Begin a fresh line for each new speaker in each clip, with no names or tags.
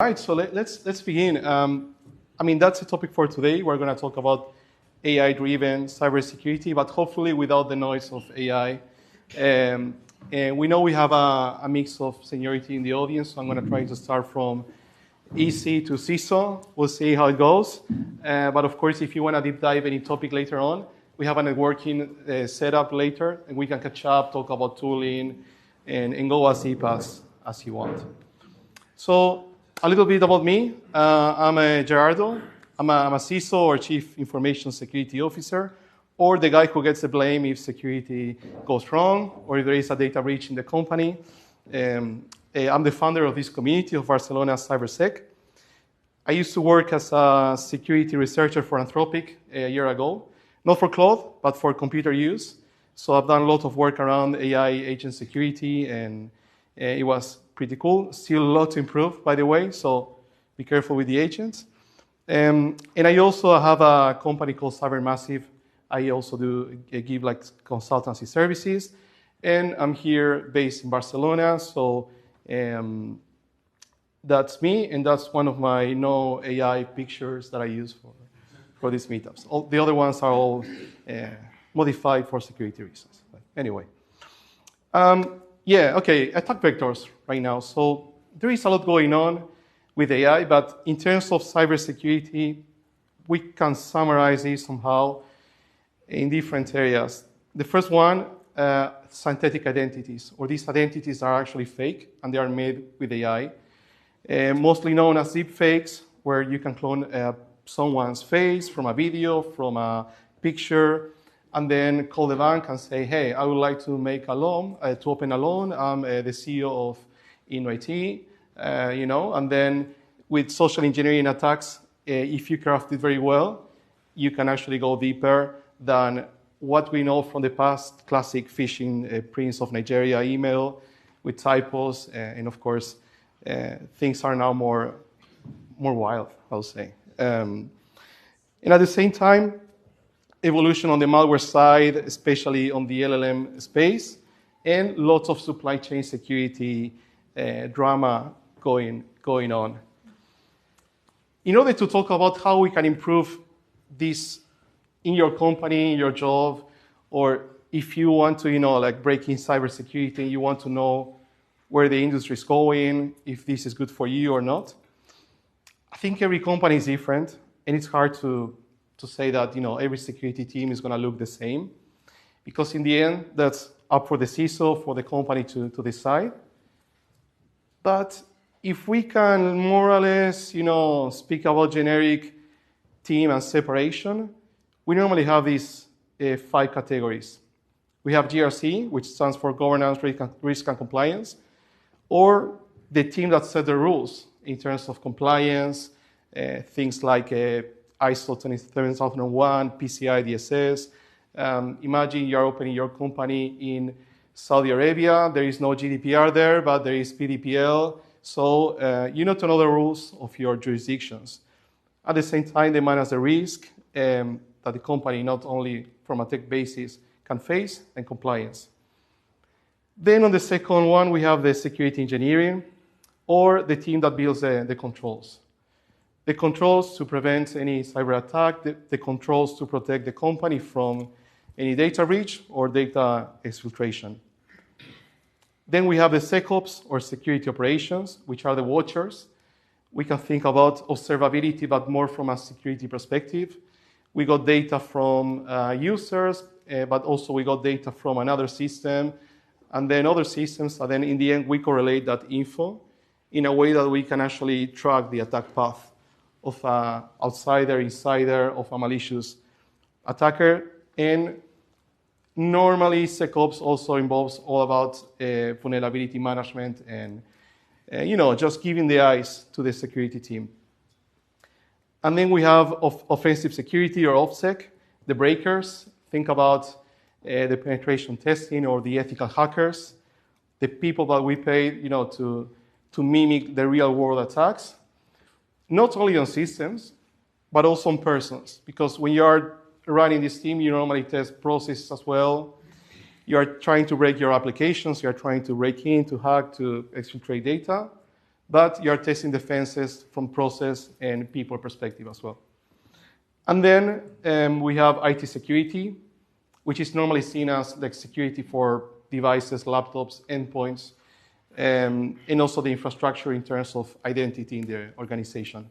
All right, so let's begin. That's the topic for today. We're going to talk about AI-driven cybersecurity, but hopefully without the noise of AI. And we know we have a mix of seniority in the audience, so I'm going to try to start from EC to CISO. We'll see how it goes. But of course, if you want to deep dive any topic later on, we have a networking setup later, and we can catch up, talk about tooling, and go as deep as you want. So a little bit about me. I'm Gerardo. I'm a CISO, or Chief Information Security Officer, or the guy who gets the blame if security goes wrong or if there is a data breach in the company. I'm the founder of this community of Barcelona CyberSec. I used to work as a security researcher for Anthropic a year ago, not for cloud, but for computer use. So I've done a lot of work around AI agent security, and it was pretty cool. Still a lot to improve, by the way, so be careful with the agents. And I also have a company called Cybermassive. I also give like consultancy services, and I'm here based in Barcelona. So that's me, and that's one of my no AI pictures that I use for these meetups. The other ones are all modified for security reasons. But anyway. Attack vectors right now. So there is a lot going on with AI, but in terms of cybersecurity, we can summarize it somehow in different areas. The first one, synthetic identities, or these identities are actually fake, and they are made with AI, mostly known as deepfakes, where you can clone someone's face from a video, from a picture, and then call the bank and say, hey, I would like to make a loan, to open a loan. I'm the CEO of InnoIT, and then with social engineering attacks, if you craft it very well, you can actually go deeper than what we know from the past, classic phishing, Prince of Nigeria email with typos, and of course, things are now more wild, I would say. And at the same time, evolution on the malware side, especially on the LLM space, and lots of supply chain security drama going on. In order to talk about how we can improve this in your company, in your job, or if you want to, break in cybersecurity and you want to know where the industry is going, if this is good for you or not, I think every company is different, and it's hard to say that every security team is going to look the same, because in the end, that's up for the CISO, for the company to decide. But if we can more or less, speak about generic team and separation, we normally have these 5 categories. We have GRC, which stands for Governance, Risk and Compliance, or the team that set the rules in terms of compliance, things like ISO 27001, PCI DSS. Imagine you're opening your company in Saudi Arabia. There is no GDPR there, but there is PDPL. So you need to know the rules of your jurisdictions. At the same time, they manage the risk that the company, not only from a tech basis, can face, and compliance. Then on the second one, we have the security engineering, or the team that builds the controls. The controls to prevent any cyber attack, the controls to protect the company from any data breach or data exfiltration. Then we have the SecOps, or security operations, which are the watchers. We can think about observability, but more from a security perspective. We got data from users, but also we got data from another system, and then other systems, and then in the end, we correlate that info in a way that we can actually track the attack path of an outsider, insider, of a malicious attacker. And normally, SecOps also involves all about vulnerability management and just giving the eyes to the security team. And then we have offensive security, or OffSec, the breakers. Think about the penetration testing or the ethical hackers, the people that we pay to mimic the real world attacks. Not only on systems, but also on persons. Because when you are running this team, you normally test processes as well. You are trying to break your applications. You are trying to break in, to hack, to exfiltrate data. but you're testing defenses from process and people perspective as well. And then we have IT security, which is normally seen as like security for devices, laptops, endpoints, and also the infrastructure in terms of identity in the organization.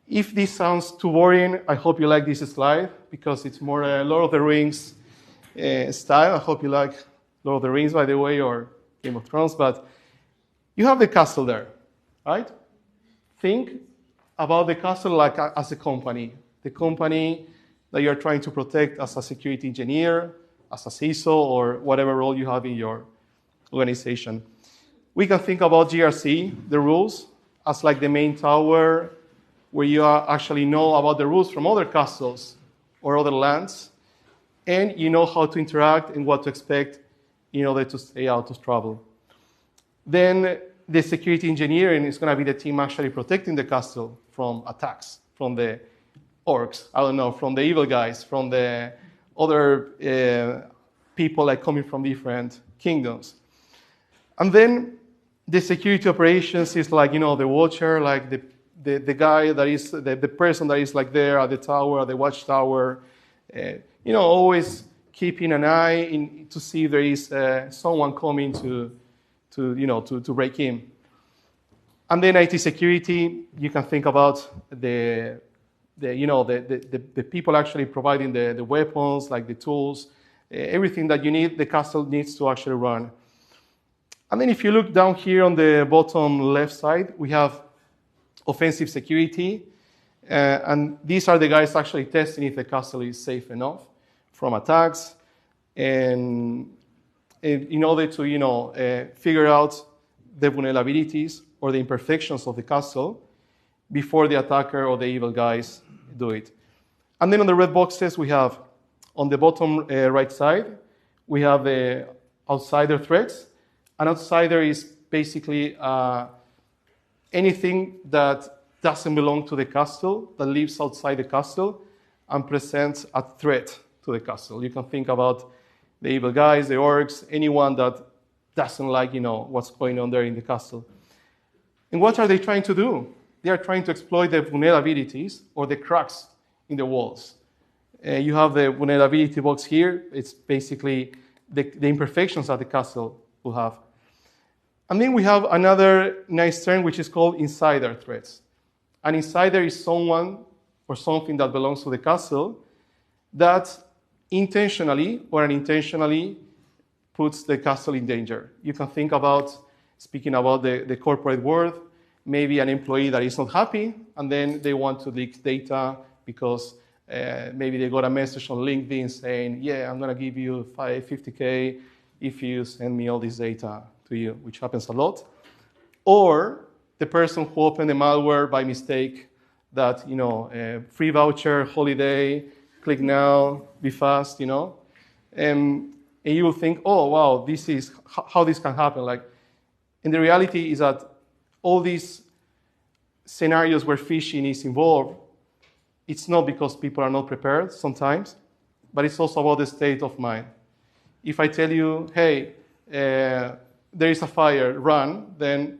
If this sounds too boring, I hope you like this slide because it's more Lord of the Rings style. I hope you like Lord of the Rings, by the way, or Game of Thrones, but you have the castle there, right? Think about the castle like as a company. The company that you're trying to protect as a security engineer, as a CISO, or whatever role you have in your organization. We can think about GRC, the rules, as like the main tower where you actually know about the rules from other castles or other lands, and you know how to interact and what to expect in order to stay out of trouble. Then the security engineering is going to be the team actually protecting the castle from attacks, from the orcs, I don't know, from the evil guys, from the other people like coming from different kingdoms. And then the security operations is like, the watcher, like the guy that is, the person that is like there at the tower, at the watchtower, always keeping an eye to see if there is someone coming to break in. And then IT security, you can think about the people actually providing the weapons, like the tools, everything that you need, the castle needs to actually run. And then if you look down here on the bottom left side, we have offensive security. And these are the guys actually testing if the castle is safe enough from attacks. And in order to, figure out the vulnerabilities or the imperfections of the castle before the attacker or the evil guys do it. And then on the red boxes, we have, on the bottom right side, we have the outsider threats. An outsider is basically anything that doesn't belong to the castle, that lives outside the castle, and presents a threat to the castle. You can think about the evil guys, the orcs, anyone that doesn't like, what's going on there in the castle. And what are they trying to do? They are trying to exploit the vulnerabilities or the cracks in the walls. You have the vulnerability box here. It's basically the imperfections that the castle will have. And then we have another nice term, which is called insider threats. An insider is someone or something that belongs to the castle that intentionally or unintentionally puts the castle in danger. You can think about, speaking about the corporate world, maybe an employee that is not happy, and then they want to leak data because maybe they got a message on LinkedIn saying, yeah, I'm going to give you $50K if you send me all this data to you, which happens a lot. Or the person who opened the malware by mistake that, free voucher, holiday, click now, be fast, and you will think, oh, wow, this is how this can happen. And the reality is that all these scenarios where phishing is involved, it's not because people are not prepared sometimes, but it's also about the state of mind. If I tell you, hey, there is a fire, run, then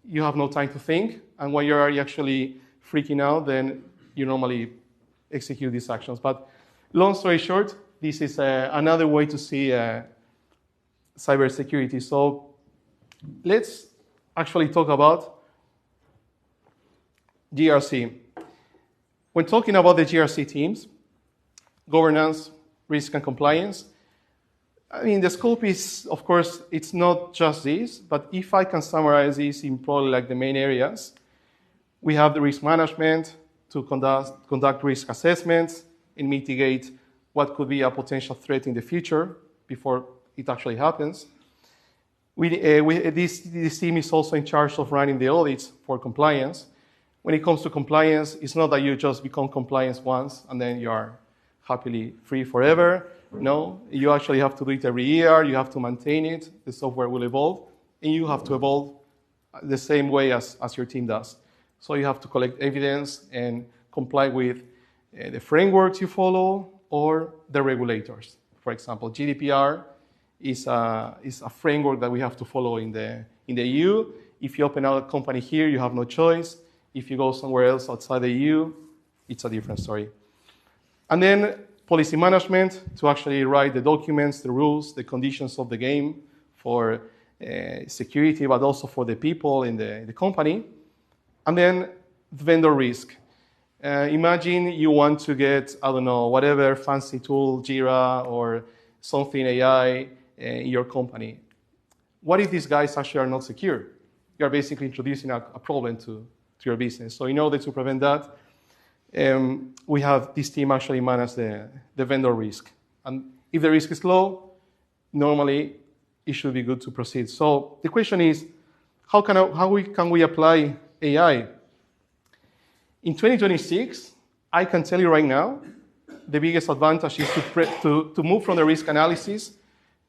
you have no time to think. And when you're actually freaking out, then you normally execute these actions. But long story short, this is another way to see cybersecurity. So let's actually talk about GRC. When talking about the GRC teams, governance, risk, and compliance, the scope is, of course, it's not just this, but if I can summarize this in probably like the main areas, we have the risk management to conduct risk assessments and mitigate what could be a potential threat in the future before it actually happens. This team is also in charge of running the audits for compliance. When it comes to compliance, it's not that you just become compliant once and then you are happily free forever. No, you actually have to do it every year. You have to maintain it. The software will evolve, and you have to evolve the same way as your team does. So you have to collect evidence and comply with the frameworks you follow or the regulators. For example, GDPR is a framework that we have to follow in the EU. If you open a company here, you have no choice. If you go somewhere else outside the EU, it's a different story. And then policy management, to actually write the documents, the rules, the conditions of the game for security, but also for the people in the company. And then vendor risk. Imagine you want to get, I don't know, whatever fancy tool, Jira or something AI in your company. What if these guys actually are not secure? You are basically introducing a problem to your business. So in order to prevent that, we have this team actually manage the vendor risk. And if the risk is low, normally it should be good to proceed. So the question is, how can we apply AI? In 2026, I can tell you right now, the biggest advantage is to move from the risk analysis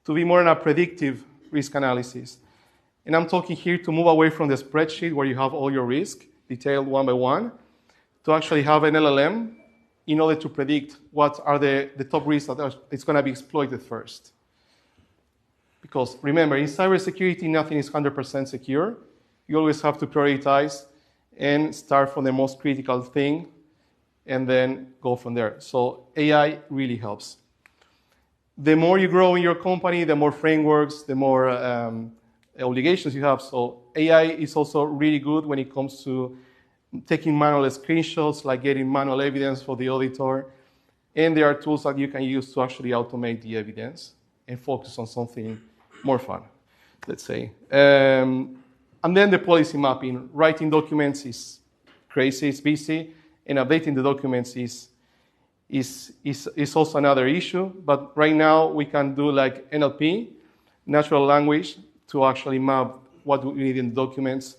to be more in a predictive risk analysis. And I'm talking here to move away from the spreadsheet where you have all your risk, detailed one by one, to actually have an LLM in order to predict what are the top risks that it's going to be exploited first. Because remember, in cybersecurity, nothing is 100% secure. You always have to prioritize and start from the most critical thing and then go from there. So AI really helps. The more you grow in your company, the more frameworks, the more obligations you have. So AI is also really good when it comes to taking manual screenshots, like getting manual evidence for the auditor. And there are tools that you can use to actually automate the evidence and focus on something more fun, let's say. And then the policy mapping. Writing documents is crazy, it's busy, and updating the documents is also another issue. But right now, we can do like NLP, natural language, to actually map what we need in the documents,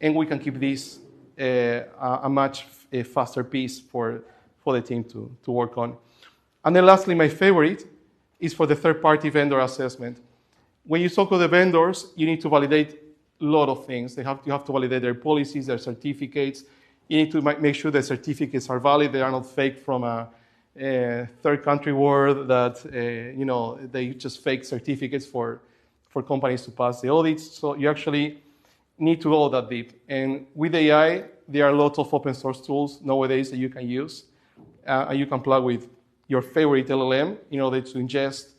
and we can keep this a much faster piece for the team to work on. And then lastly, my favorite is for the third-party vendor assessment. When you talk to the vendors, you need to validate a lot of things. You have to validate their policies, their certificates. You need to make sure the certificates are valid. They are not fake from a third country world that they just fake certificates for companies to pass the audits. So you actually need to go that deep. And with AI, there are lots of open source tools nowadays that you can use. And you can plug with your favorite LLM in order to ingest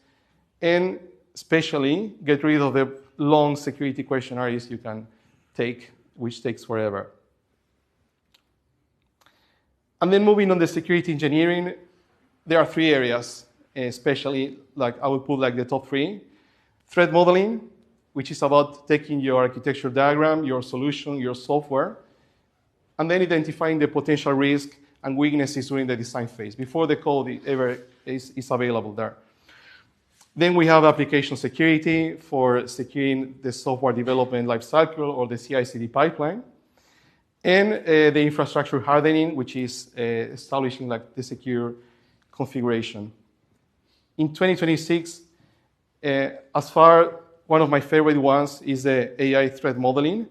and especially get rid of the long security questionnaires you can take, which takes forever. And then moving on the security engineering, there are three areas, especially like I would put like the top three. Threat modeling, which is about taking your architecture diagram, your solution, your software, and then identifying the potential risk and weaknesses during the design phase, before the code ever is available there. Then we have application security for securing the software development lifecycle or the CI/CD pipeline. And the infrastructure hardening, which is establishing like the secure configuration. In 2026, one of my favorite ones is the AI threat modeling.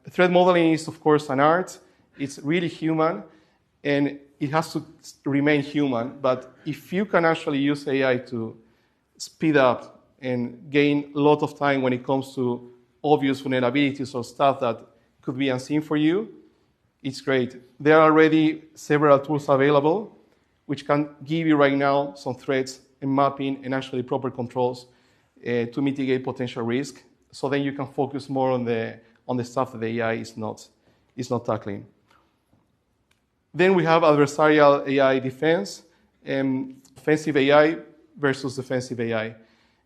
Threat modeling is, of course, an art. It's really human, and it has to remain human. But if you can actually use AI to speed up and gain a lot of time when it comes to obvious vulnerabilities or stuff that could be unseen for you, it's great. There are already several tools available which can give you right now some threats and mapping and actually proper controls to mitigate potential risk. So then you can focus more on the stuff that the AI is not tackling. Then we have adversarial AI defense, offensive AI versus defensive AI.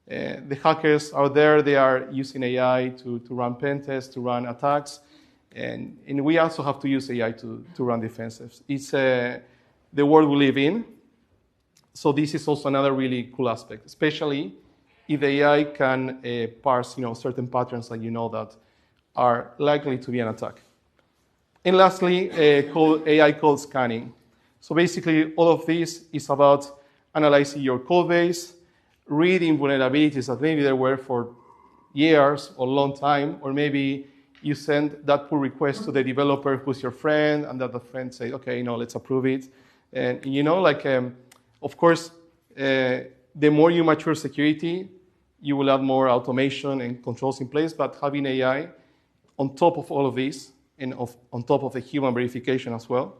The hackers out there, they are using AI to run pen tests, to run attacks, and we also have to use AI to run defenses. It's the world we live in. So this is also another really cool aspect, especially if the AI can parse certain patterns that that are likely to be an attack. And lastly, AI code scanning. So basically, all of this is about analyzing your code base, reading vulnerabilities that maybe there were for years or long time, or maybe you send that pull request to the developer who's your friend, and that the friend say, okay, let's approve it. And of course, the more you mature security, you will add more automation and controls in place, but having AI on top of all of this, and on top of the human verification as well,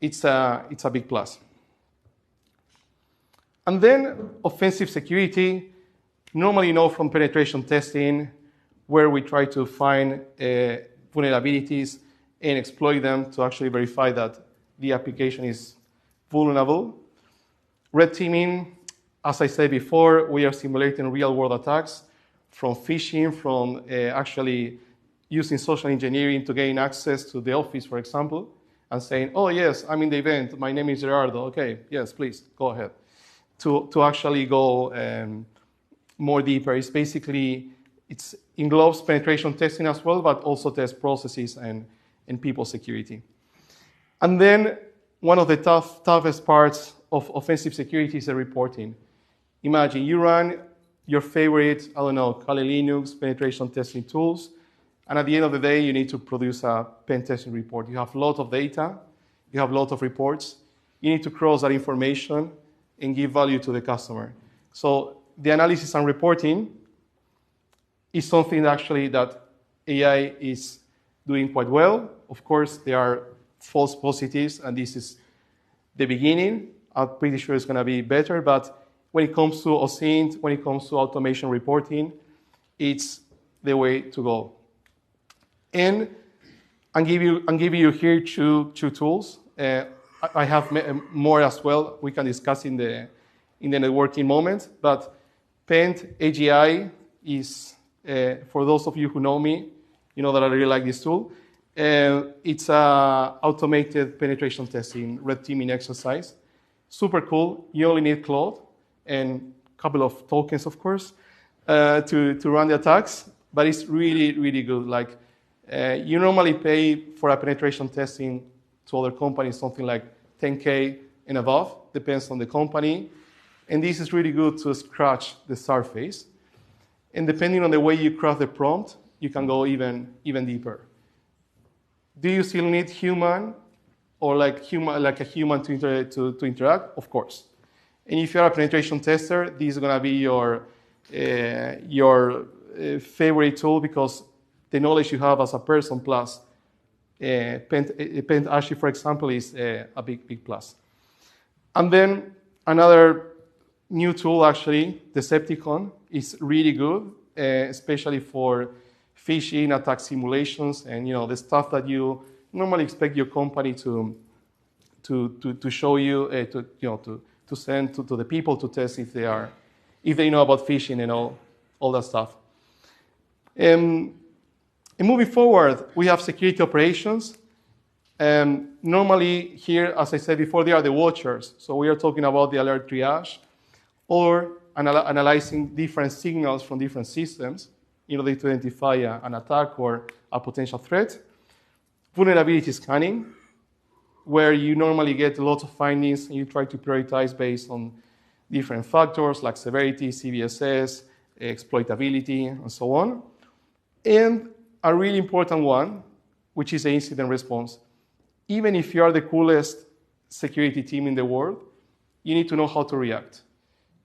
it's a big plus. And then offensive security, normally you know from penetration testing, where we try to find vulnerabilities and exploit them to actually verify that the application is vulnerable. Red teaming, as I said before, we are simulating real-world attacks from phishing, from actually using social engineering to gain access to the office, for example, and saying, oh, yes, I'm in the event. My name is Gerardo. Okay, yes, please, go ahead. To actually go more deeper. It's basically, it involves penetration testing as well, but also test processes and people security. And then one of the toughest parts of offensive security is the reporting. Imagine you run your favorite, I don't know, Kali Linux penetration testing tools, and at the end of the day, you need to produce a pen testing report. You have a lot of data, you have a lot of reports, you need to cross that information and give value to the customer. So the analysis and reporting is something actually that AI is doing quite well. Of course, there are false positives, and this is the beginning. I'm pretty sure it's going to be better, but when it comes to OSINT, when it comes to automation reporting, it's the way to go. And I'm giving you here two tools. I have more as well. We can discuss in the networking moment. But Pent AGI is, for those of you who know me, you know that I really like this tool. It's an automated penetration testing, red teaming exercise. Super cool. You only need Claude and a couple of tokens, of course, to run the attacks. But it's really, really good. Like, you normally pay for a penetration testing to other companies something like 10K and above, depends on the company. And this is really good to scratch the surface. And depending on the way you craft the prompt, you can go even deeper. Do you still need human or like a human to interact? Of course. And if you're a penetration tester, this is going to be your favorite tool, because the knowledge you have as a person plus Pent actually, for example, is a big plus. And then another new tool, actually, Decepticon, is really good, especially for phishing, attack simulations, and the stuff that you normally expect your company to show you, to send to the people to test if they know about phishing and all that stuff. And moving forward, we have security operations. Normally here, as I said before, they are the watchers. So we are talking about the alert triage or analyzing different signals from different systems in order to identify an attack or a potential threat. Vulnerability scanning, where you normally get a lot of findings and you try to prioritize based on different factors like severity, CVSS, exploitability, and so on. And a really important one, which is the incident response. Even if you are the coolest security team in the world, you need to know how to react.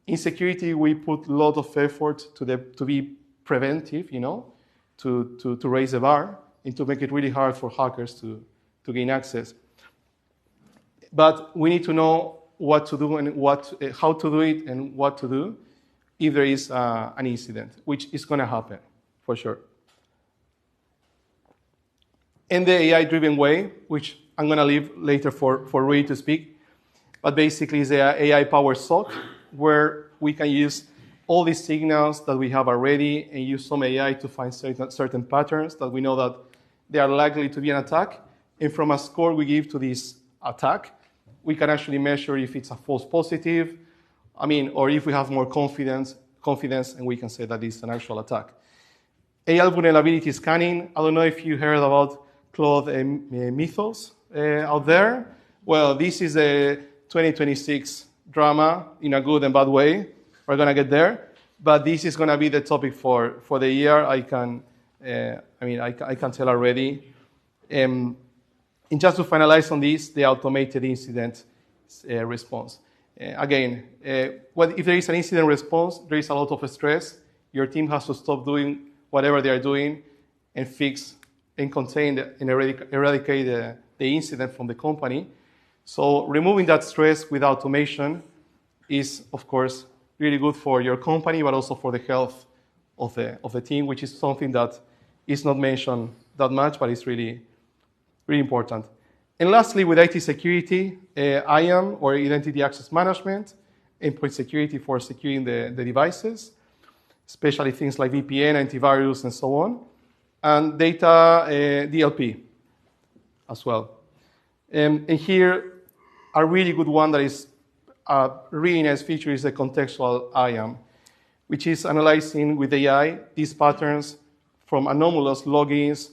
In security, we put a lot of effort to be preventive, to raise the bar and to make it really hard for hackers to gain access. But we need to know what to do and how to do it and what to do if there is an incident, which is going to happen for sure. In the AI-driven way, which I'm going to leave later for Rui to speak, but basically it's the AI-powered SOC, where we can use all these signals that we have already and use some AI to find certain patterns that we know that they are likely to be an attack. And from a score we give to this attack, we can actually measure if it's a false positive, or if we have more confidence, and we can say that it's an actual attack. AI vulnerability scanning, I don't know if you heard about Claude Mythos out there. Well, this is a 2026 drama in a good and bad way. We're going to get there. But this is going to be the topic for the year. I can tell already. And just to finalize on this, the automated incident response. Again, if there is an incident response, there is a lot of stress. Your team has to stop doing whatever they are doing and fix and contain and eradicate the incident from the company. So removing that stress with automation is, of course, really good for your company, but also for the health of the team, which is something that is not mentioned that much, but it's really, really important. And lastly, with IT security, IAM, or Identity Access Management, endpoint security for securing the devices, especially things like VPN, antivirus, and so on, and data DLP as well. And here, a really good one that is a really nice feature is the contextual IAM, which is analyzing with AI these patterns from anomalous logins,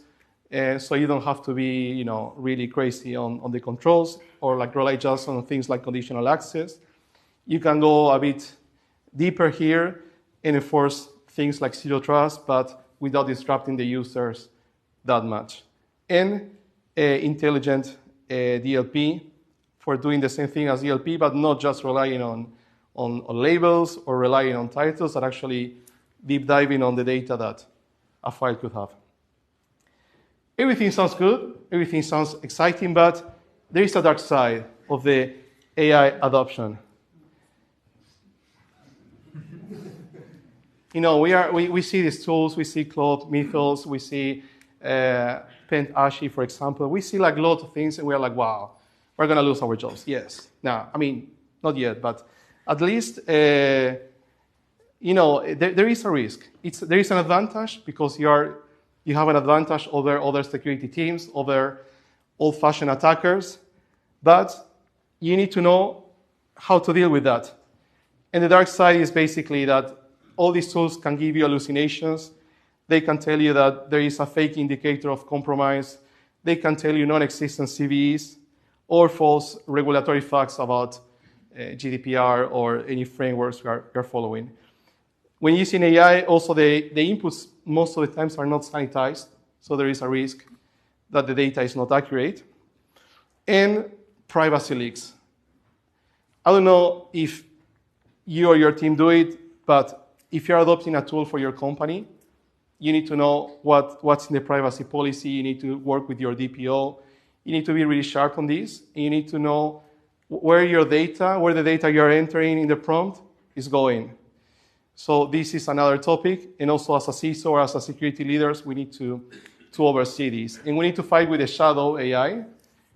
so you don't have to be, really crazy on the controls or like rely just on things like conditional access. You can go a bit deeper here and enforce things like zero trust, but without disrupting the users that much. And intelligent DLP for doing the same thing as DLP, but not just relying on labels or relying on titles, but actually deep diving on the data that a file could have. Everything sounds good, everything sounds exciting, but there is a dark side of the AI adoption. We see these tools, we see Claude Mythos, we see Pentashi, for example. We see like lots of things, and we're like, wow, we're going to lose our jobs. Yes. Now, not yet, but at least, there is a risk. There is an advantage because you have an advantage over other security teams, over old-fashioned attackers, but you need to know how to deal with that. And the dark side is basically that all these tools can give you hallucinations. They can tell you that there is a fake indicator of compromise. They can tell you non-existent CVEs or false regulatory facts about GDPR or any frameworks you're following. When using AI, also the inputs most of the times are not sanitized, so there is a risk that the data is not accurate. And privacy leaks. I don't know if you or your team do it, but if you're adopting a tool for your company, you need to know what's in the privacy policy. You need to work with your DPO. You need to be really sharp on this. And you need to know where the data you're entering in the prompt is going. So this is another topic. And also as a CISO or as a security leaders, we need to oversee this. And we need to fight with the shadow AI,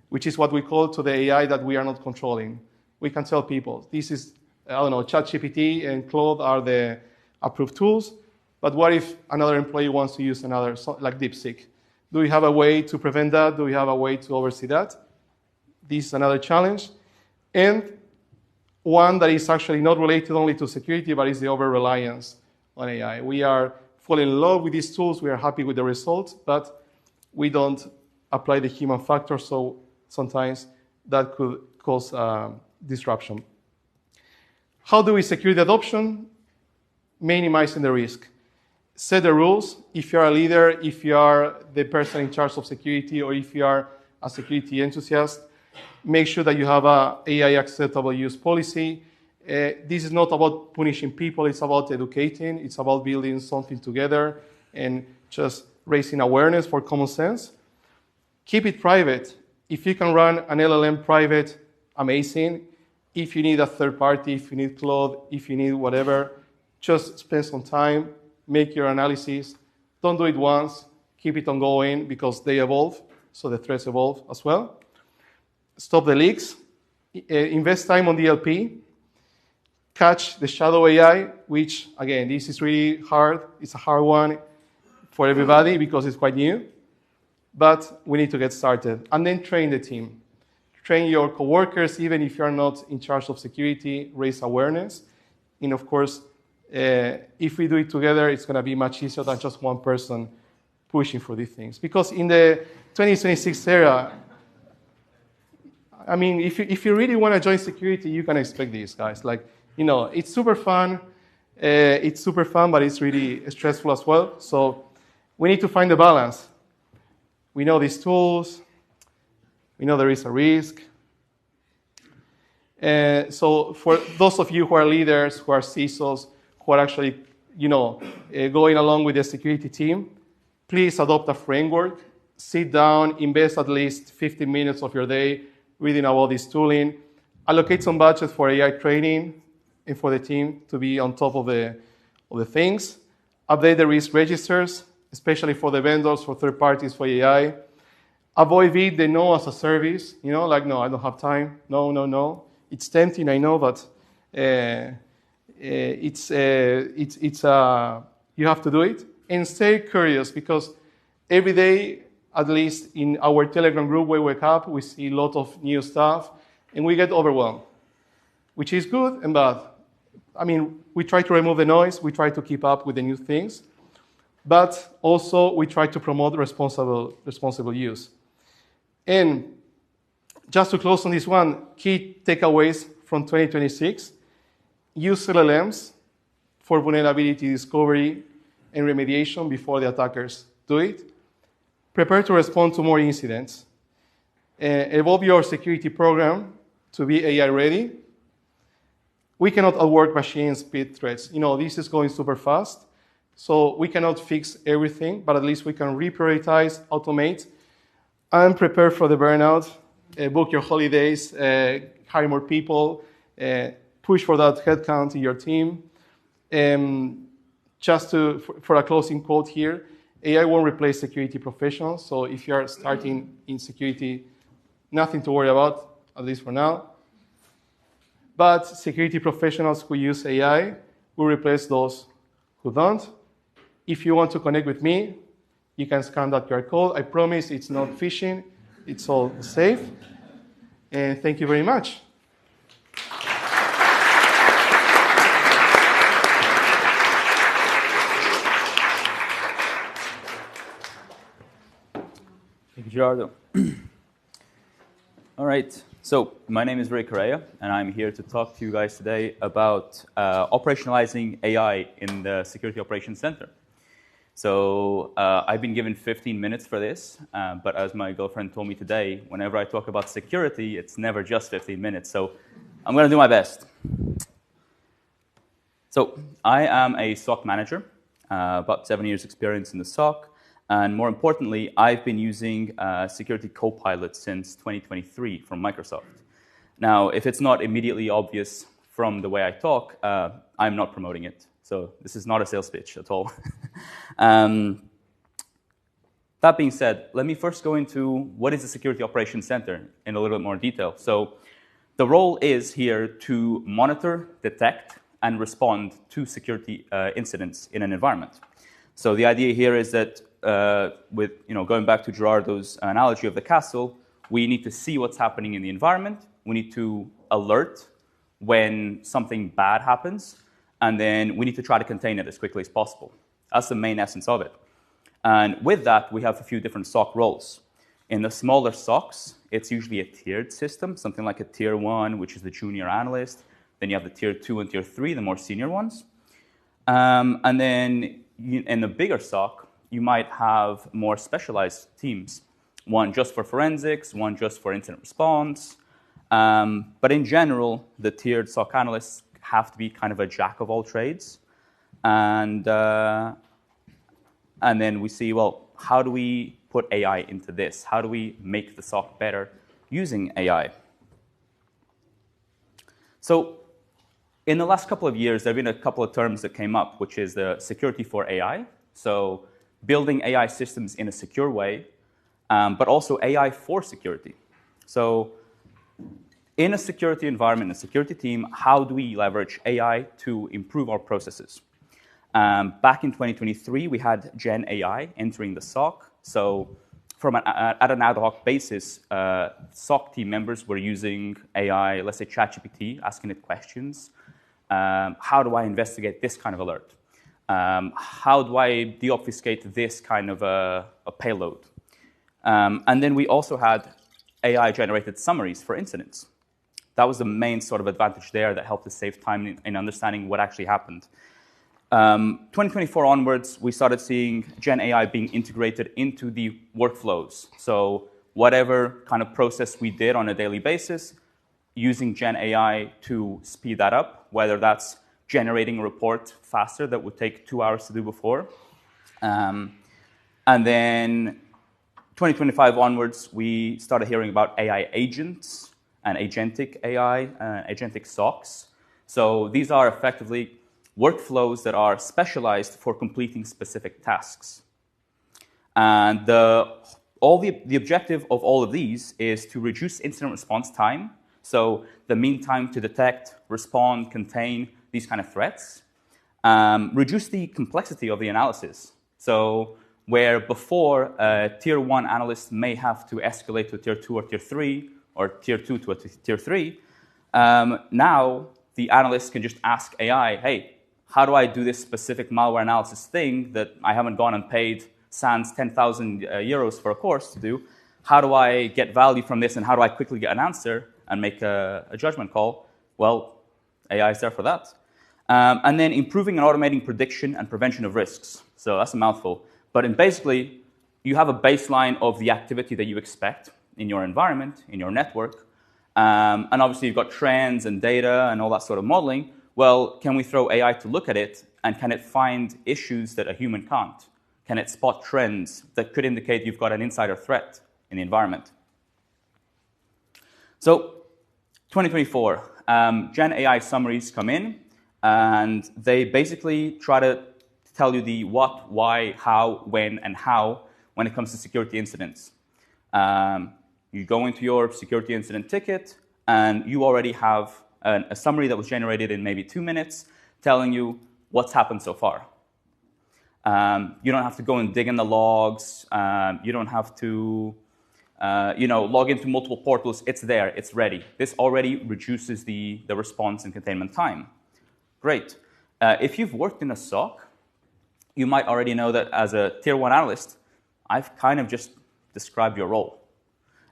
which is what we call to the AI that we are not controlling. We can tell people, this is, ChatGPT and Claude are the approved tools. But what if another employee wants to use another, like DeepSeek? Do we have a way to prevent that? Do we have a way to oversee that? This is another challenge. And one that is actually not related only to security, but is the over-reliance on AI. We are falling in love with these tools. We are happy with the results, but we don't apply the human factor, so sometimes that could cause disruption. How do we secure the adoption? Minimizing the risk. Set the rules. If you're a leader, if you are the person in charge of security, or if you are a security enthusiast, make sure that you have an AI acceptable use policy. This is not about punishing people. It's about educating. It's about building something together and just raising awareness for common sense. Keep it private. If you can run an LLM private, amazing. If you need a third party, if you need Claude, if you need whatever, just spend some time, make your analysis. Don't do it once. Keep it ongoing because they evolve, so the threats evolve as well. Stop the leaks. Invest time on DLP. Catch the shadow AI, which, again, this is really hard. It's a hard one for everybody because it's quite new. But we need to get started. And then train the team. Train your coworkers, even if you're not in charge of security, raise awareness. And of course, if we do it together, it's going to be much easier than just one person pushing for these things. Because in the 2026 era, if you really want to join security, you can expect this, guys. It's super fun. But it's really stressful as well. So we need to find the balance. We know these tools. We know there is a risk. So for those of you who are leaders, who are CISOs, who are actually, going along with the security team, please adopt a framework. sit down, invest at least 15 minutes of your day reading about this tooling, allocate some budget for AI training and for the team to be on top of the things, update the risk registers, especially for the vendors, for third parties, for AI. Avoid the no as a service, like, no, I don't have time. No, no, no. It's tempting, I know, but you have to do it. And stay curious, because every day, at least in our Telegram group, we wake up, we see a lot of new stuff, and we get overwhelmed, which is good and bad. I mean, we try to remove the noise, we try to keep up with the new things, but also we try to promote responsible use. And just to close on this one, key takeaways from 2026, use LLMs for vulnerability discovery and remediation before the attackers do it. Prepare to respond to more incidents. Evolve your security program to be AI ready. We cannot outwork machine speed threats. This is going super fast, so we cannot fix everything, but at least we can reprioritize, automate, and prepare for the burnout. Book your holidays, hire more people, push for that headcount in your team. Just for a closing quote here, AI won't replace security professionals, so if you are starting in security, nothing to worry about, at least for now. But security professionals who use AI will replace those who don't. If you want to connect with me, you can scan that QR code. I promise it's not phishing, it's all safe. And thank you very much.
Thank you, Gerardo. All right, so my name is Correia, and I'm here to talk to you guys today about operationalizing AI in the Security Operations Center. So I've been given 15 minutes for this, but as my girlfriend told me today, whenever I talk about security, it's never just 15 minutes. So I'm going to do my best. So I am a SOC manager, about 7 years experience in the SOC. And more importantly, I've been using Security Copilot since 2023 from Microsoft. Now, if it's not immediately obvious from the way I talk, I'm not promoting it. So this is not a sales pitch at all. That being said, let me first go into what is the Security Operations Center in a little bit more detail. So the role is here to monitor, detect, and respond to security incidents in an environment. So the idea here is that going back to Gerardo's analogy of the castle, we need to see what's happening in the environment. We need to alert when something bad happens, and then we need to try to contain it as quickly as possible. That's the main essence of it. And with that, we have a few different SOC roles. In the smaller SOCs, it's usually a tiered system, something like a tier 1, which is the junior analyst. Then you have the tier 2 and tier 3, the more senior ones. And then in the bigger SOC, you might have more specialized teams, one just for forensics, one just for incident response. But in general, the tiered SOC analysts have to be kind of a jack of all trades. And then we see, well, how do we put AI into this? How do we make the SOC better using AI? So in the last couple of years, there have been a couple of terms that came up, which is the security for AI. So building AI systems in a secure way, but also AI for security. So in a security environment, a security team, how do we leverage AI to improve our processes? Back in 2023, we had Gen AI entering the SOC. So at an ad hoc basis, SOC team members were using AI, let's say ChatGPT, asking it questions. How do I investigate this kind of alert? How do I deobfuscate this kind of a payload? And then we also had AI-generated summaries for incidents. That was the main sort of advantage there that helped us save time in understanding what actually happened. 2024 onwards, we started seeing Gen AI being integrated into the workflows. So whatever kind of process we did on a daily basis, using Gen AI to speed that up, whether that's generating a report faster that would take 2 hours to do before. And then 2025 onwards, we started hearing about AI agents and agentic AI, agentic SOCs. So these are effectively workflows that are specialized for completing specific tasks. And the objective of all of these is to reduce incident response time, so the mean time to detect, respond, contain these kind of threats, reduce the complexity of the analysis. So where before a tier 1 analyst may have to escalate to tier 2 or tier 3, or tier 2 to a tier 3, now the analyst can just ask AI, hey, how do I do this specific malware analysis thing that I haven't gone and paid sans 10,000 euros for a course to do? How do I get value from this, and how do I quickly get an answer and make a judgment call? Well, AI is there for that. And then improving and automating prediction and prevention of risks. So that's a mouthful. But basically, you have a baseline of the activity that you expect in your environment, in your network. And obviously, you've got trends and data and all that sort of modeling. Well, can we throw AI to look at it, and can it find issues that a human can't? Can it spot trends that could indicate you've got an insider threat in the environment? So 2024, Gen AI summaries come in, and they basically try to tell you the what, why, how, when, and how when it comes to security incidents. You go into your security incident ticket, and you already have a summary that was generated in maybe 2 minutes telling you what's happened so far. You don't have to go and dig in the logs. You don't have to log into multiple portals. It's there. It's ready. This already reduces the response and containment time. Great. If you've worked in a SOC, you might already know that as a tier 1 analyst, I've kind of just described your role.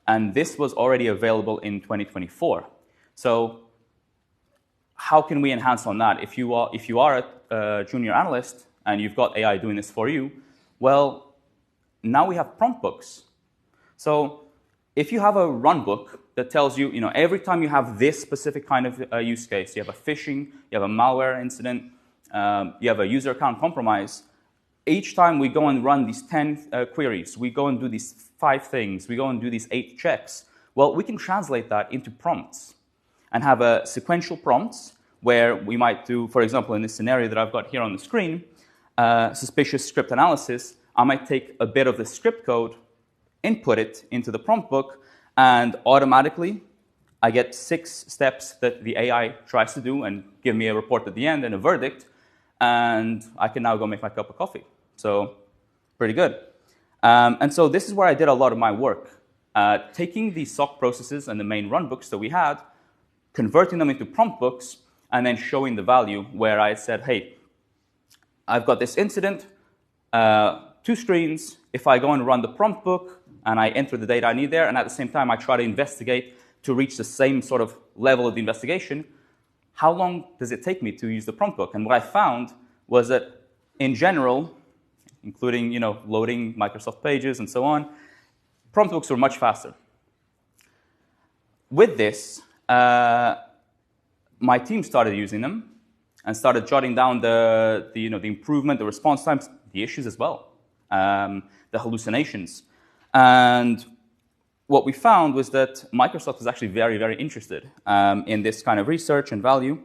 And this was already available in 2024. So how can we enhance on that? If you are a junior analyst and you've got AI doing this for you, well, now we have prompt books. So if you have a run book that tells you, every time you have this specific kind of use case, you have a phishing, you have a malware incident, you have a user account compromise, each time we go and run these 10 queries, we go and do these 5 things, we go and do these 8 checks, well, we can translate that into prompts and have a sequential prompts where we might do, for example, in this scenario that I've got here on the screen, suspicious script analysis. I might take a bit of the script code, input it into the prompt book, and automatically I get 6 steps that the AI tries to do and give me a report at the end and a verdict, and I can now go make my cup of coffee. So pretty good. And so this is where I did a lot of my work, taking the SOC processes and the main run books that we had, converting them into prompt books, and then showing the value where I said, hey, I've got this incident, 2 screens. If I go and run the prompt book and I enter the data I need there, and at the same time I try to investigate to reach the same sort of level of the investigation, how long does it take me to use the prompt book? And what I found was that in general, including loading Microsoft Pages and so on, prompt books were much faster. With this, my team started using them and started jotting down the improvement, the response times, the issues as well, the hallucinations. And what we found was that Microsoft was actually very, very interested in this kind of research and value.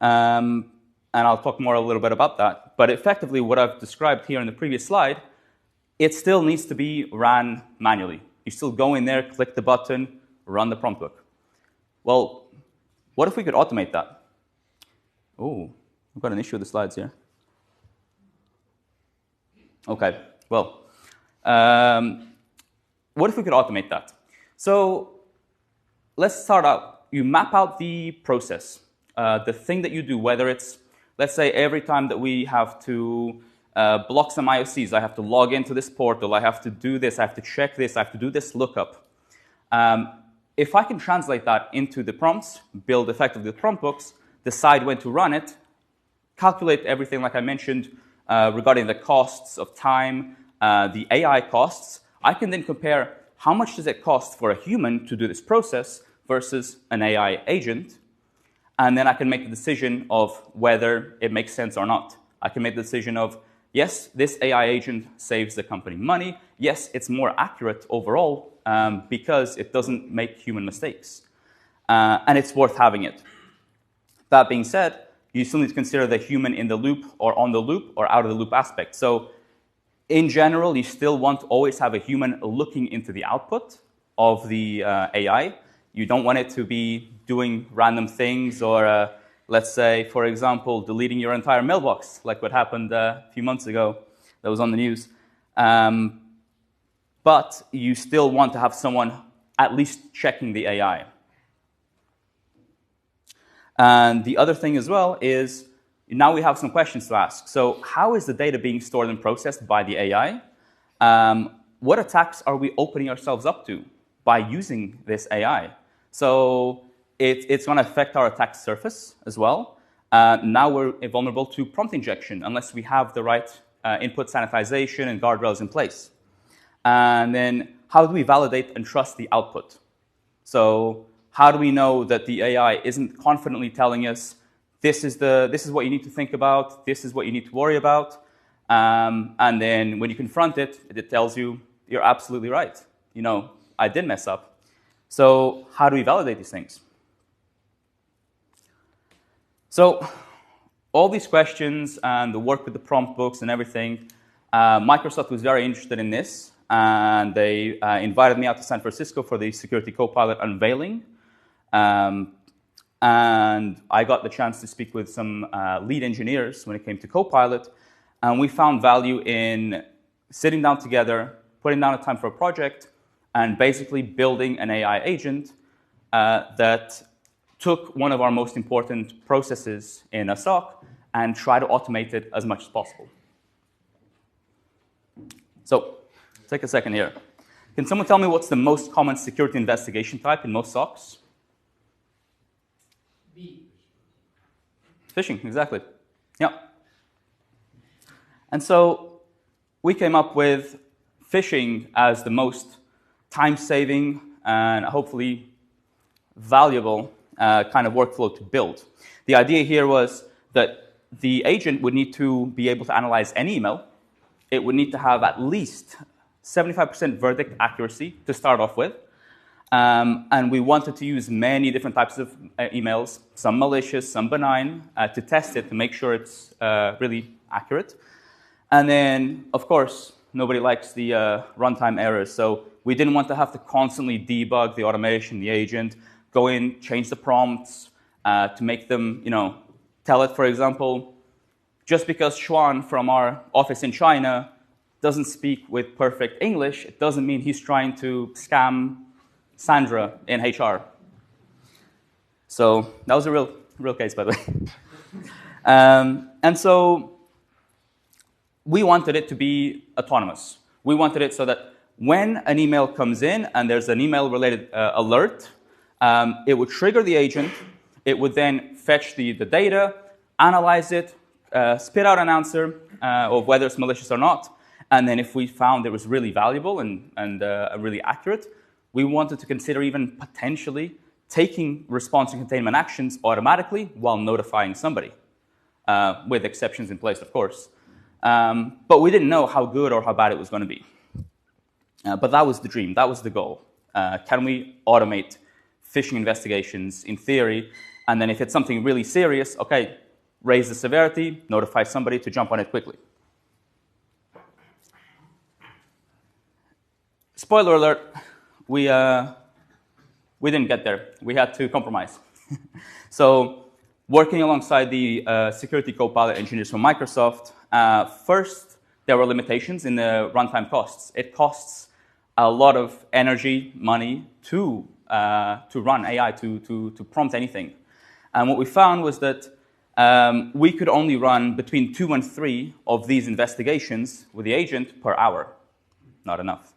And I'll talk more a little bit about that. But effectively, what I've described here in the previous slide, it still needs to be ran manually. You still go in there, click the button, run the prompt book. Well, what if we could automate that? Oh, I've got an issue with the slides here. OK, well, what if we could automate that? So let's start out. You map out the process, the thing that you do, whether it's, let's say, every time that we have to block some IOCs, I have to log into this portal, I have to do this, I have to check this, I have to do this lookup. If I can translate that into the prompts, build effectively the prompt books, decide when to run it, calculate everything like I mentioned regarding the costs of time, the AI costs, I can then compare how much does it cost for a human to do this process versus an AI agent, and then I can make the decision of whether it makes sense or not. I can make the decision of, yes, this AI agent saves the company money. Yes, it's more accurate overall because it doesn't make human mistakes. And it's worth having it. That being said, you still need to consider the human in the loop or on the loop or out of the loop aspect. So in general, you still want to always have a human looking into the output of the AI. You don't want it to be doing random things or, let's say, for example, deleting your entire mailbox, like what happened a few months ago that was on the news. But you still want to have someone at least checking the AI. And the other thing as well is now we have some questions to ask. So how is the data being stored and processed by the AI? What attacks are we opening ourselves up to by using this AI? So it's going to affect our attack surface as well. Now we're vulnerable to prompt injection unless we have the right input sanitization and guardrails in place. And then how do we validate and trust the output? So how do we know that the AI isn't confidently telling us, this is what you need to think about, this is what you need to worry about, and then when you confront it, it tells you, you're absolutely right. You know, I did mess up. So how do we validate these things? So all these questions and the work with the prompt books and everything, Microsoft was very interested in this, and they invited me out to San Francisco for the Security Copilot unveiling. And I got the chance to speak with some lead engineers when it came to Copilot, and we found value in sitting down together, putting down a time for a project, and basically building an AI agent that took one of our most important processes in a SOC and try to automate it as much as possible. So, take a second here. Can someone tell me what's the most common security investigation type in most SOCs? Phishing, exactly. Yeah. And so we came up with phishing as the most time-saving and hopefully valuable kind of workflow to build. The idea here was that the agent would need to be able to analyze any email. It would need to have at least 75% verdict accuracy to start off with. And we wanted to use many different types of emails, some malicious, some benign, to test it to make sure it's really accurate. And then, of course, nobody likes the runtime errors. So we didn't want to have to constantly debug the automation, the agent, go in, change the prompts to make them, tell it, for example, just because Xuan from our office in China doesn't speak with perfect English, it doesn't mean he's trying to scam Sandra in HR. So that was a real case, by the way. And so we wanted it to be autonomous. We wanted it so that when an email comes in and there's an email-related alert, it would trigger the agent. It would then fetch the data, analyze it, spit out an answer of whether it's malicious or not. And then if we found it was really valuable and really accurate, we wanted to consider even potentially taking response and containment actions automatically while notifying somebody, with exceptions in place, of course. But we didn't know how good or how bad it was going to be. But that was the dream. That was the goal. Can we automate phishing investigations in theory? And then if it's something really serious, okay, raise the severity, notify somebody to jump on it quickly. Spoiler alert. We didn't get there. We had to compromise. So working alongside the Security Copilot engineers from Microsoft, first, there were limitations in the runtime costs. It costs a lot of energy, money to run AI, to prompt anything. And what we found was that we could only run between 2 and 3 of these investigations with the agent per hour. Not enough.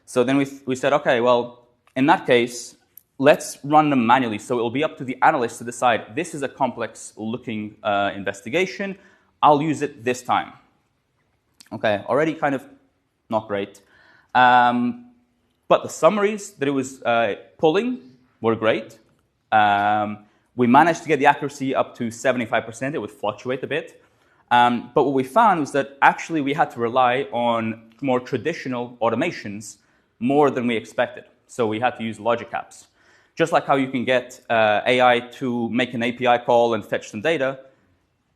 So then we said, okay, well, in that case, let's run them manually. So it will be up to the analyst to decide, this is a complex-looking investigation. I'll use it this time. Okay, already kind of not great. But the summaries that it was pulling were great. We managed to get the accuracy up to 75%. It would fluctuate a bit. But what we found was that actually we had to rely on more traditional automations more than we expected. So we had to use logic apps. Just like how you can get AI to make an API call and fetch some data,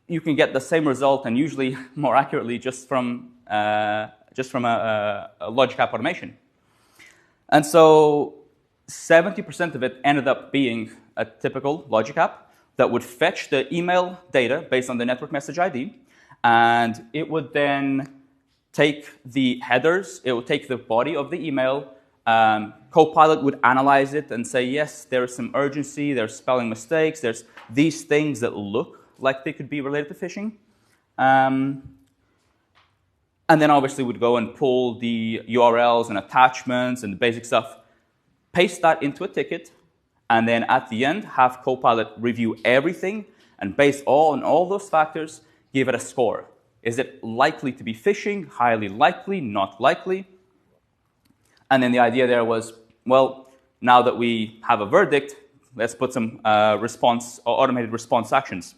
you can get the same result and usually more accurately just from a logic app automation. And so 70% of it ended up being a typical logic app that would fetch the email data based on the network message ID, and it would then take the headers, it would take the body of the email, Copilot would analyze it and say, yes, there's some urgency, there's spelling mistakes, there's these things that look like they could be related to phishing. And then obviously would go and pull the URLs and attachments and the basic stuff, paste that into a ticket, and then at the end have Copilot review everything and based on all those factors, give it a score. Is it likely to be phishing, highly likely, not likely? And then the idea there was, well, now that we have a verdict, let's put some automated response actions.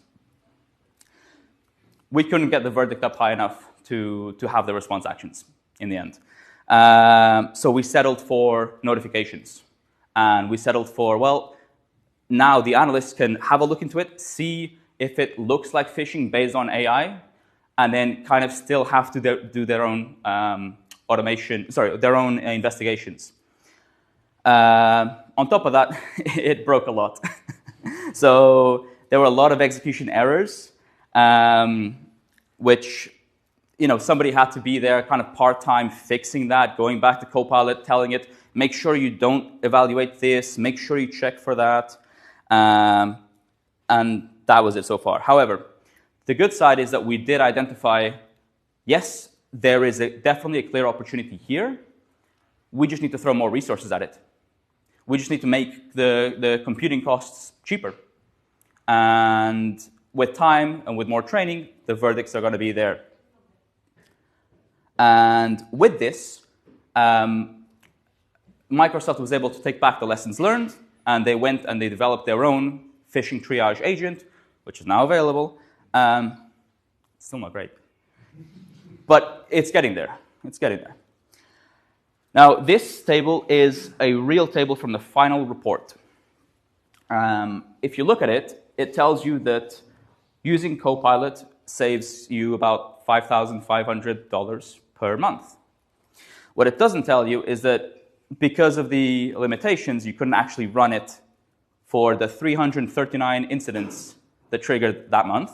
We couldn't get the verdict up high enough to have the response actions in the end. So we settled for notifications. And we settled for, well, now the analysts can have a look into it, see if it looks like phishing based on AI, and then kind of still have to do their own their own investigations. On top of that, it broke a lot. So there were a lot of execution errors, which somebody had to be there kind of part-time fixing that, going back to Copilot, telling it, make sure you don't evaluate this, make sure you check for that. And that was it so far. However, the good side is that we did identify, yes, there is definitely a clear opportunity here. We just need to throw more resources at it. We just need to make the computing costs cheaper. And with time and with more training, the verdicts are going to be there. And with this, Microsoft was able to take back the lessons learned, and they went and they developed their own phishing triage agent, which is now available. Still not great. But it's getting there. It's getting there. Now, this table is a real table from the final report. If you look at it, it tells you that using Copilot saves you about $5,500 per month. What it doesn't tell you is that because of the limitations, you couldn't actually run it for the 339 incidents that triggered that month.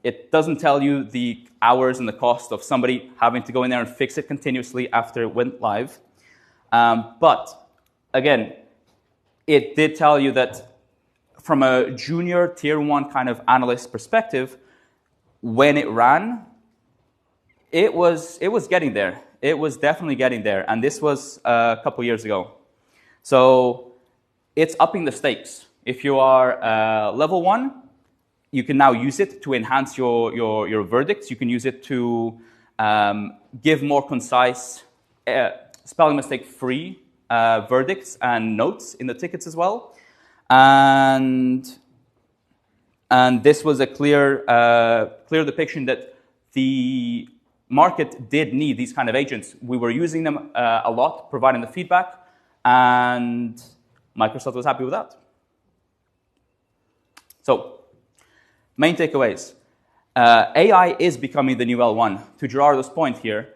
It doesn't tell you the hours and the cost of somebody having to go in there and fix it continuously after it went live. But again, it did tell you that from a junior tier 1 kind of analyst perspective, when it ran, it was getting there. It was definitely getting there. And this was a couple years ago. So it's upping the stakes. If you are level 1, you can now use it to enhance your verdicts. You can use it to give more concise, spelling mistake-free verdicts and notes in the tickets as well. And this was a clear depiction that the market did need these kind of agents. We were using them a lot, providing the feedback, and Microsoft was happy with that. So, main takeaways. AI is becoming the new L1. To Gerardo's point here,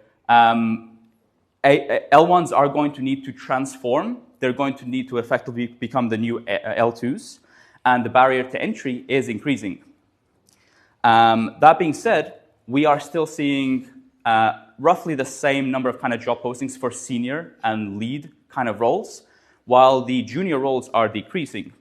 L1s are going to need to transform. They're going to need to effectively become the new L2s, and the barrier to entry is increasing. That being said, we are still seeing roughly the same number of kind of job postings for senior and lead kind of roles, while the junior roles are decreasing.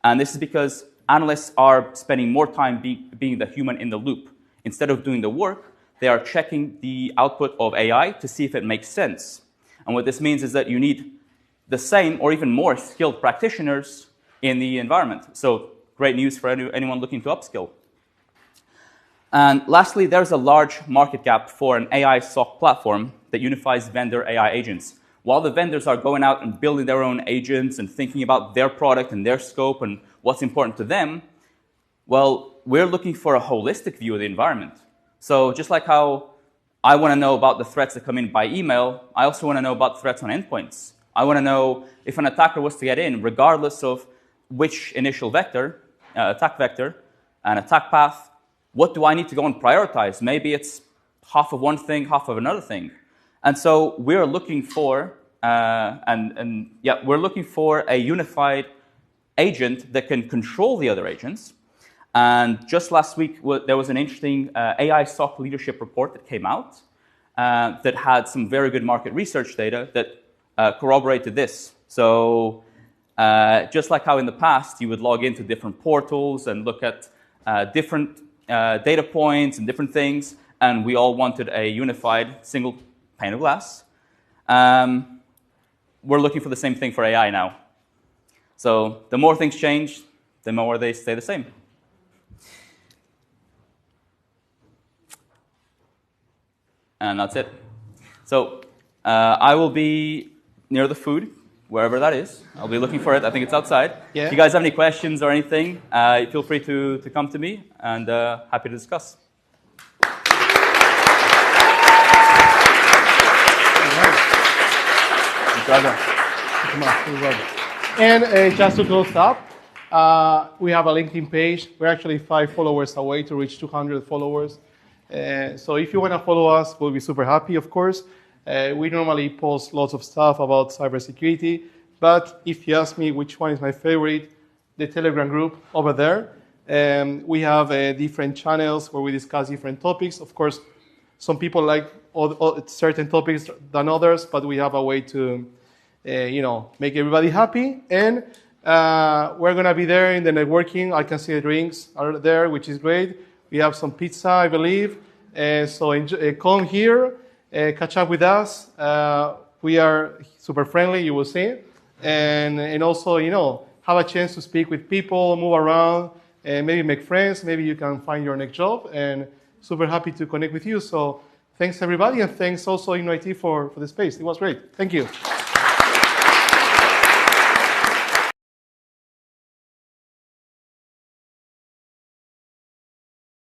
And this is because analysts are spending more time being the human in the loop. Instead of doing the work, they are checking the output of AI to see if it makes sense. And what this means is that you need the same or even more skilled practitioners in the environment. So great news for anyone looking to upskill. And lastly, there's a large market gap for an AI SOC platform that unifies vendor AI agents. While the vendors are going out and building their own agents and thinking about their product and their scope and what's important to them, well, we're looking for a holistic view of the environment. So just like how I want to know about the threats that come in by email, I also want to know about threats on endpoints. I want to know if an attacker was to get in, regardless of which initial vector, attack vector, and attack path, what do I need to go and prioritize? Maybe it's half of one thing, half of another thing. And so we're looking for, we're looking for a unified agent that can control the other agents. And just last week, there was an interesting AI SOC leadership report that came out that had some very good market research data that corroborated this. So just like how in the past you would log into different portals and look at different data points and different things, and we all wanted a unified single pane of glass, we're looking for the same thing for AI now. So the more things change, the more they stay the same. And that's it. So I will be near the food, wherever that is. I'll be looking for it. I think it's outside. Yeah. If you guys have any questions or anything, feel free to come to me, and happy to discuss.
And just to close up, we have a LinkedIn page. We're actually 5 followers away to reach 200 followers. So if you want to follow us, we'll be super happy, of course. We normally post lots of stuff about cybersecurity, but if you ask me which one is my favorite, the Telegram group over there. We have different channels where we discuss different topics. Of course, some people like certain topics than others, but we have a way to, make everybody happy. And we're going to be there in the networking. I can see the drinks are there, which is great. We have some pizza, I believe. So come here, catch up with us. We are super friendly, you will see. And also, have a chance to speak with people, move around, and maybe make friends. Maybe you can find your next job. And super happy to connect with you. So thanks, everybody. And thanks also Signode for the space. It was great. Thank you.